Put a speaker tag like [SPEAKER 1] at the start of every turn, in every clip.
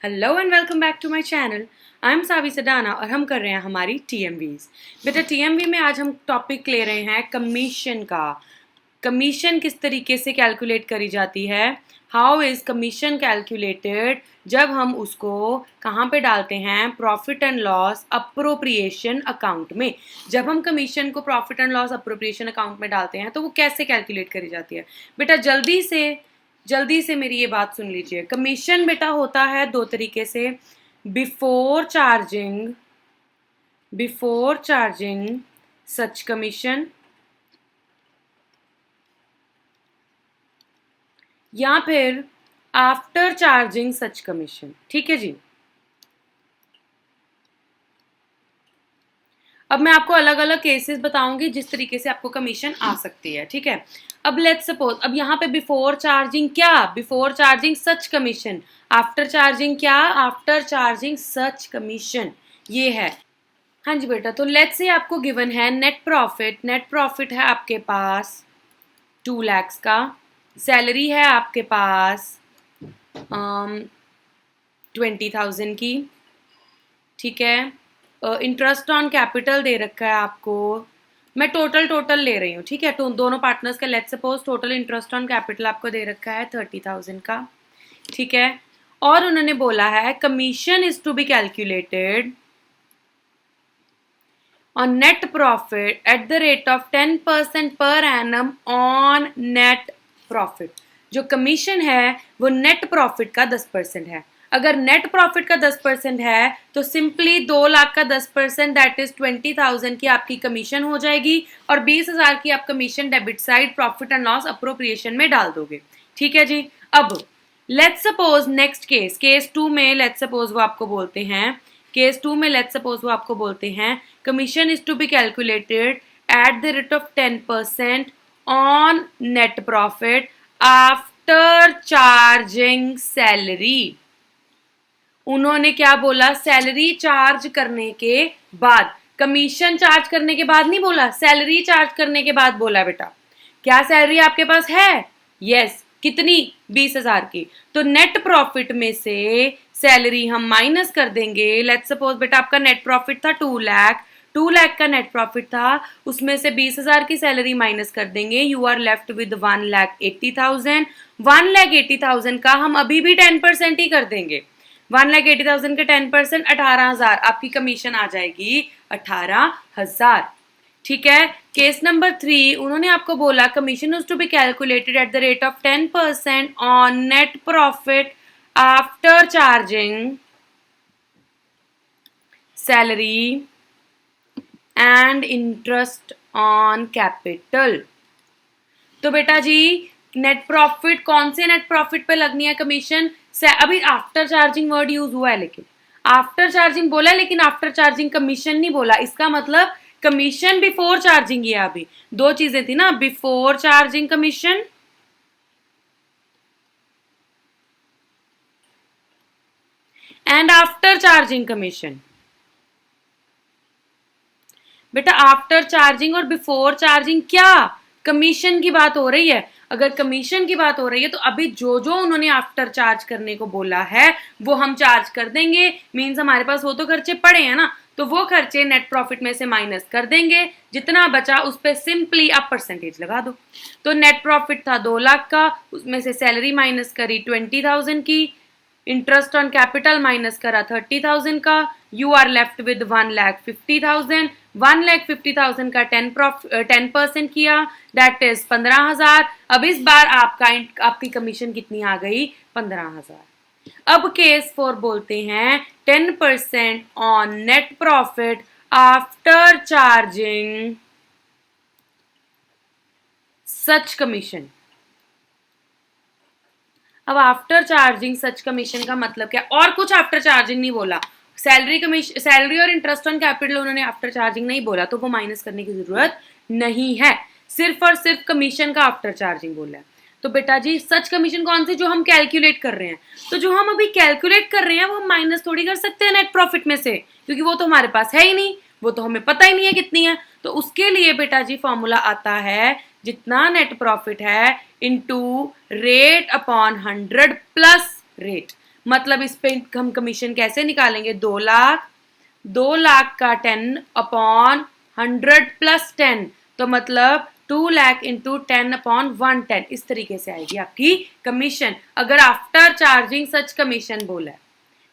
[SPEAKER 1] Hello and welcome back to my channel. I am Savi Sadana और हम कर रहे हैं हमारी टीएमवीज। बेटा टीएमवी में आज हम टॉपिक ले रहे हैं कमीशन का। कमीशन किस तरीके से कैलकुलेट करी जाती है, हाउ इज़ कमीशन कैलकुलेटेड, जब हम उसको कहाँ पे डालते हैं, profit and loss appropriation account में। जब हम कमीशन को profit and loss appropriation account में डालते हैं तो वो कैसे कैलकुलेट करी जाती है। बेटा जल्दी से मेरी ये बात सुन लीजिए। कमीशन बेटा होता है दो तरीके से, बिफोर चार्जिंग सच कमीशन या फिर आफ्टर चार्जिंग सच कमीशन। ठीक है जी। अब मैं आपको अलग अलग केसेस बताऊंगी जिस तरीके से आपको कमीशन आ सकती है। ठीक है। अब लेट्स सपोज, अब यहाँ पे बिफोर चार्जिंग क्या, before charging such commission, after charging क्या, आफ्टर चार्जिंग सच कमीशन, ये है। हाँ जी बेटा, तो लेट्स से आपको गिवन है नेट प्रॉफिट है आपके पास 2 lakhs का, सैलरी है आपके पास 20,000 की। ठीक है। इंटरेस्ट ऑन कैपिटल दे रखा है आपको, मैं टोटल ले रही हूँ। ठीक है। तो दोनों पार्टनर्स का let's suppose total interest on capital आपको दे रखा है 30,000 का। ठीक है। और उन्होंने बोला है commission is to be calculated on net profit at the rate of 10% per annum on net profit। जो कमीशन है वो नेट प्रॉफिट का 10% है। अगर नेट प्रॉफिट का 10% है तो सिंपली 2 लाख का 10% दैट इज 20,000 की आपकी कमीशन हो जाएगी और 20,000 की आप commission debit side profit and loss appropriation में डाल दोगे। ठीक है जी। अब लेट्स सपोज नेक्स्ट केस 2 में लेट्स सपोज वो आपको बोलते हैं, केस 2 में लेट्स सपोज वो आपको बोलते हैं commission is to be calculated at the rate of 10% on net profit after charging salary. उन्होंने क्या बोला, सैलरी चार्ज करने के बाद, कमीशन चार्ज करने के बाद नहीं बोला, सैलरी चार्ज करने के बाद बोला। बेटा क्या सैलरी आपके पास है? यस। कितनी? 20,000 की। तो नेट प्रॉफिट में से सैलरी हम माइनस कर देंगे। लेट्स सपोज बेटा आपका नेट प्रॉफिट था 2 लाख का नेट प्रॉफिट था, उसमें से 20,000 की सैलरी माइनस कर देंगे। You are left with 1,80,000। 1,80,000 का हम अभी भी 10% ही कर देंगे। 1,80,000 के 10% 18,000, आपकी कमीशन आ जाएगी 18,000। ठीक है। केस नंबर 3 उन्होंने आपको बोला commission is to be calculated at the rate of 10% on net profit after charging salary and interest on capital. तो बेटा जी नेट प्रॉफिट, कौन से नेट प्रॉफिट पे लगनी है कमीशन? अभी आफ्टर चार्जिंग वर्ड यूज हुआ है, लेकिन आफ्टर चार्जिंग बोला है लेकिन आफ्टर चार्जिंग कमीशन नहीं बोला। इसका मतलब कमीशन बिफोर चार्जिंग, ये अभी दो चीजें थी ना, before charging commission and after charging commission. बेटा आफ्टर चार्जिंग और बिफोर चार्जिंग क्या, कमीशन की बात हो रही है। अगर कमीशन की बात हो रही है तो अभी जो जो उन्होंने आफ्टर चार्ज करने को बोला है वो हम चार्ज कर देंगे। मींस हमारे पास वो तो खर्चे पड़े हैं ना, तो वो खर्चे नेट प्रॉफिट में से माइनस कर देंगे। जितना बचा उस पर सिंपली आप परसेंटेज लगा दो। तो नेट प्रॉफिट था 2 लाख का, उसमें से सैलरी माइनस करी 20,000 की, इंटरेस्ट ऑन कैपिटल माइनस करा 30,000 का, यू आर लेफ्ट विद 1,50,000। 1,50,000 का 10% किया दैट इज 15,000। अब इस बार आपकी कमीशन कितनी आ गई? 15,000। अब केस 4 बोलते हैं 10% on net profit after charging such commission. अब आफ्टर चार्जिंग सच कमीशन का मतलब क्या? और कुछ आफ्टर चार्जिंग नहीं बोला। सैलरी और इंटरेस्ट ऑन कैपिटल उन्होंने आफ्टर चार्जिंग नहीं बोला, तो वो माइनस करने की जरूरत नहीं है। सिर्फ और सिर्फ कमीशन का आफ्टर चार्जिंग बोला है। तो बेटा जी सच कमीशन कौन सी? जो हम कैलकुलेट कर रहे हैं। तो जो हम अभी कैलकुलेट कर रहे हैं वो हम माइनस थोड़ी कर सकते हैं नेट प्रॉफिट में से, क्योंकि वो तो हमारे पास है ही नहीं, वो तो हमें पता ही नहीं है कितनी है। तो उसके लिए बेटा जी फॉर्मूला आता है जितना नेट प्रॉफिट है into rate upon 100 plus rate. मतलब इस पे हम कमीशन कैसे निकालेंगे, 2 लाख, 2 लाख का 10/100 प्लस 10, तो मतलब 2 लाख इंटू 10/110, इस तरीके से आएगी आपकी कमीशन अगर आफ्टर चार्जिंग सच कमीशन बोला है।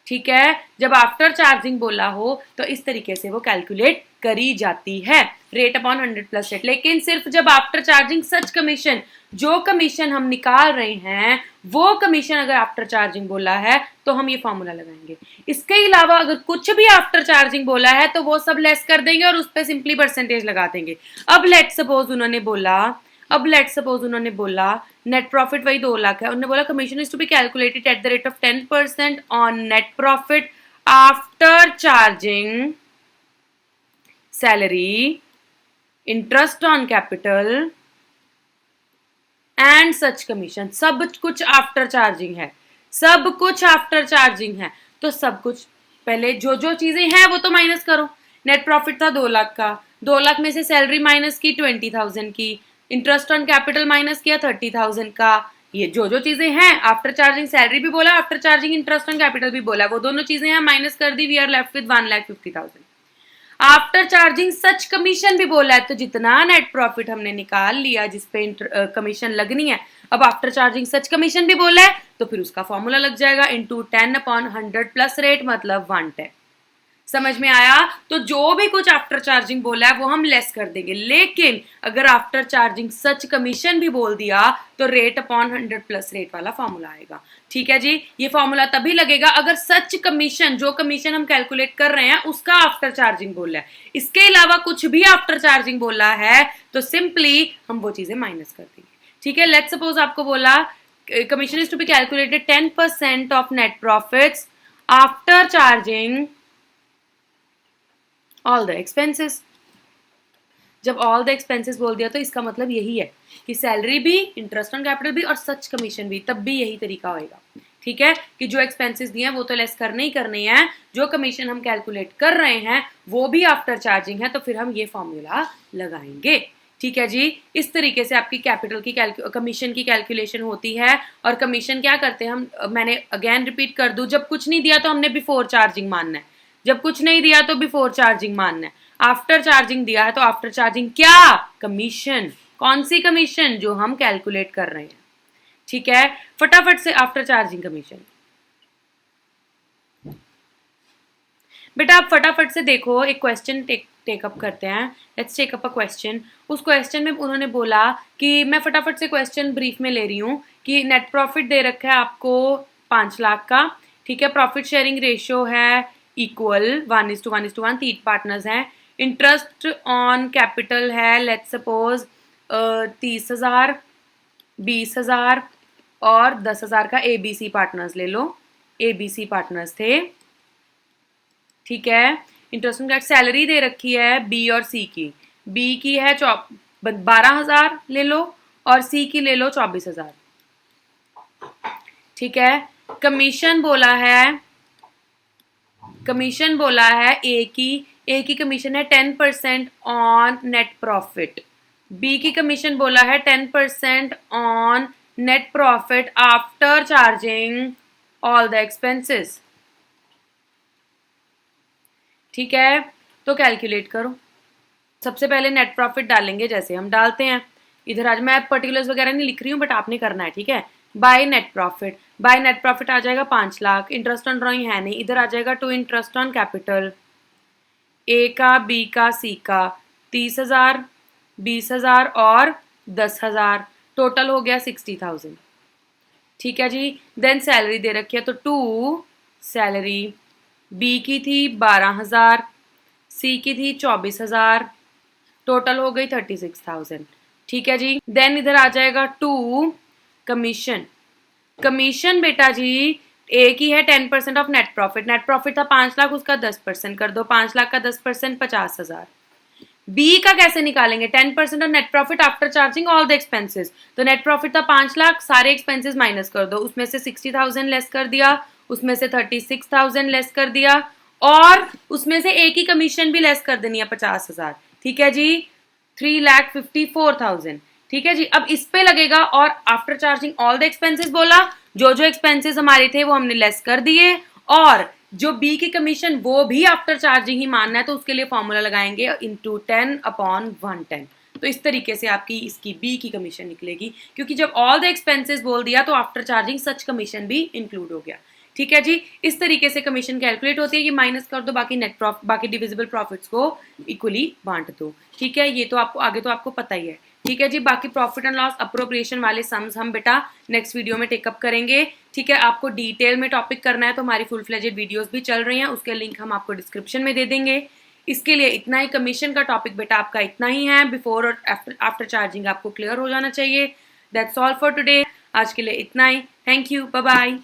[SPEAKER 1] ठीक है, जब आफ्टर चार्जिंग बोला हो तो इस तरीके से वो कैलकुलेट करी जाती है, रेट अपॉन 100 प्लस रेट। लेकिन सिर्फ जब आफ्टर चार्जिंग सच कमीशन, जो कमीशन हम निकाल रहे हैं वो कमीशन अगर आफ्टर चार्जिंग बोला है तो हम ये फॉर्मूला लगाएंगे। इसके अलावा अगर कुछ भी आफ्टर चार्जिंग बोला है तो वो सब लेस कर देंगे और उस पर सिंपली परसेंटेज लगा देंगे। अब लेट्स सपोज उन्होंने बोला नेट प्रॉफिट वही 2 लाख है, उन्होंने बोला commission is to be calculated at the rate of 10% on net profit after charging salary, interest on capital and such commission. सब कुछ आफ्टर चार्जिंग है, सब कुछ आफ्टर चार्जिंग है, तो सब कुछ पहले जो जो चीजें हैं वो तो माइनस करो। नेट प्रॉफिट था 2 लाख का, 2 लाख में से सैलरी माइनस की 20,000 की, इंटरेस्ट ऑन कैपिटल माइनस किया 30,000 का, ये जो जो चीजें हैं आफ्टर चार्जिंग सैलरी भी बोला, after charging interest on capital भी बोला, वो दोनों चीजें हैं माइनस कर दी, we are left with 1,50,000। After charging such commission भी बोला है, तो जितना नेट प्रॉफिट हमने निकाल लिया जिसपे कमीशन लगनी है, अब आफ्टर चार्जिंग सच कमीशन भी बोला है तो फिर उसका फॉर्मूला लग जाएगा इंटू 10/100 प्लस रेट, मतलब 110। समझ में आया? तो जो भी कुछ आफ्टर चार्जिंग बोला है वो हम लेस कर देंगे, लेकिन अगर आफ्टर चार्जिंग सच कमीशन भी बोल दिया तो रेट अपॉन 100 प्लस रेट वाला फॉर्मूला आएगा। ठीक है जी, ये फॉर्मूला तभी लगेगा अगर सच कमीशन, जो कमीशन हम कैलकुलेट कर रहे हैं उसका आफ्टर चार्जिंग बोला है। इसके अलावा कुछ भी आफ्टर चार्जिंग बोला है तो सिंपली हम वो चीजें माइनस कर देंगे। ठीक है, लेट्स सपोज आपको बोला commission is to be calculated 10% of net profits after charging all the expenses. जब ऑल द एक्सपेंसेस बोल दिया तो इसका मतलब यही है कि सैलरी भी, इंटरेस्ट ऑन कैपिटल भी और सच कमीशन भी, तब भी यही तरीका होएगा। ठीक है, कि जो एक्सपेंसेस दिए हैं वो तो लेस करने ही करने हैं, जो कमीशन हम कैलकुलेट कर रहे हैं वो भी आफ्टर चार्जिंग है, तो फिर हम ये फॉर्मूला लगाएंगे। ठीक है जी, इस तरीके से आपकी कैपिटल की कमीशन की कैलकुलेशन होती है। और कमीशन क्या करते हैं हम, मैंने अगेन रिपीट कर दूं, जब कुछ नहीं दिया तो हमने बिफोर चार्जिंग मानना है, जब कुछ नहीं दिया तो बिफोर चार्जिंग मानना है, आफ्टर चार्जिंग दिया है तो आफ्टर चार्जिंग क्या, कमीशन। कौन सी कमीशन, जो हम कैलकुलेट कर रहे हैं। ठीक है, फटाफट से आफ्टर चार्जिंग कमीशन। बेटा आप फटाफट से देखो, एक क्वेश्चन टेकअप करते हैं। Let's take up a question. उस क्वेश्चन में उन्होंने बोला कि, मैं फटाफट से क्वेश्चन ब्रीफ में ले रही हूँ, कि नेट प्रॉफिट दे रखा है आपको 5 लाख का। ठीक है, प्रॉफिट शेयरिंग रेशियो है इक्वल 1:1:1, 3 पार्टनर्स हैं। इंटरेस्ट ऑन कैपिटल है लेट्स सपोज 30,000, 20,000 और 10,000 का ABC पार्टनर्स ले लो, ABC पार्टनर्स थे। ठीक है, इंटरेस्ट ऑन सैलरी दे रखी है B और C की, B की है 12,000 ले लो और C की ले लो 24,000। ठीक है, कमीशन बोला है A की कमीशन है 10% ऑन नेट प्रॉफिट, B की कमीशन बोला है 10% on net profit after charging all the expenses. ठीक है, तो कैलकुलेट करो। सबसे पहले नेट प्रॉफिट डालेंगे जैसे हम डालते हैं, इधर आज मैं पर्टिकुलर्स वगैरह नहीं लिख रही हूँ बट आपने करना है। ठीक है, बाय नेट प्रॉफिट आ जाएगा 5 लाख, इंटरेस्ट ऑन ड्रॉइंग है नहीं, इधर आ जाएगा to interest on capital, A का, B का, C का 30,000, 20,000 और 10,000, टोटल हो गया 60,000। ठीक है जी, देन सैलरी दे रखी है तो टू सैलरी, B की थी 12,000, C की थी 24,000, टोटल हो गई 36,000। ठीक है जी, देन इधर आ जाएगा टू कमीशन बेटा जी, A की है 10% ऑफ नेट प्रॉफिट था 5 लाख, उसका 10% कर दो, 5 लाख का 10% 50,000। B का कैसे निकालेंगे, 10% of net profit after charging all the expenses, तो नेट प्रॉफिट था 5 लाख, सारे एक्सपेंसेस माइनस कर दो, उसमें से 60,000 लेस कर दिया, उसमें से 36,000 लेस कर दिया और उसमें से A की कमीशन भी लेस कर देनी है 50,000। ठीक है जी, 3,54,000। ठीक है जी, अब इस पे लगेगा और after charging all the expenses बोला जो जो एक्सपेंसेस हमारे थे वो हमने लेस कर दिए, और जो बी की कमीशन वो भी आफ्टर चार्जिंग ही मानना है, तो उसके लिए फॉर्मूला लगाएंगे इंटू 10/110। तो इस तरीके से आपकी इसकी बी की कमीशन निकलेगी, क्योंकि जब ऑल द एक्सपेंसेस बोल दिया तो आफ्टर चार्जिंग सच कमीशन भी इंक्लूड हो गया। ठीक है जी, इस तरीके से कमीशन कैलकुलेट होती है कि माइनस कर दो, बाकी नेट प्रॉफिट, बाकी डिविजिबल प्रॉफिट्स को इक्वली बांट दो। ठीक है, ये तो आपको आगे तो आपको पता ही है। ठीक है जी, बाकी प्रॉफिट एंड लॉस अप्रोप्रिएशन वाले सम्स हम बेटा नेक्स्ट वीडियो में टेकअप करेंगे। ठीक है, आपको डिटेल में टॉपिक करना है तो हमारी फुल फ्लेजेड वीडियोस भी चल रही हैं, उसके लिंक हम आपको डिस्क्रिप्शन में दे देंगे। इसके लिए इतना ही, कमीशन का टॉपिक बेटा आपका इतना ही है, बिफोर और आफ्टर चार्जिंग आपको क्लियर हो जाना चाहिए। दैट्स ऑल फॉर टुडे, आज के लिए इतना ही। Thank you, bye bye.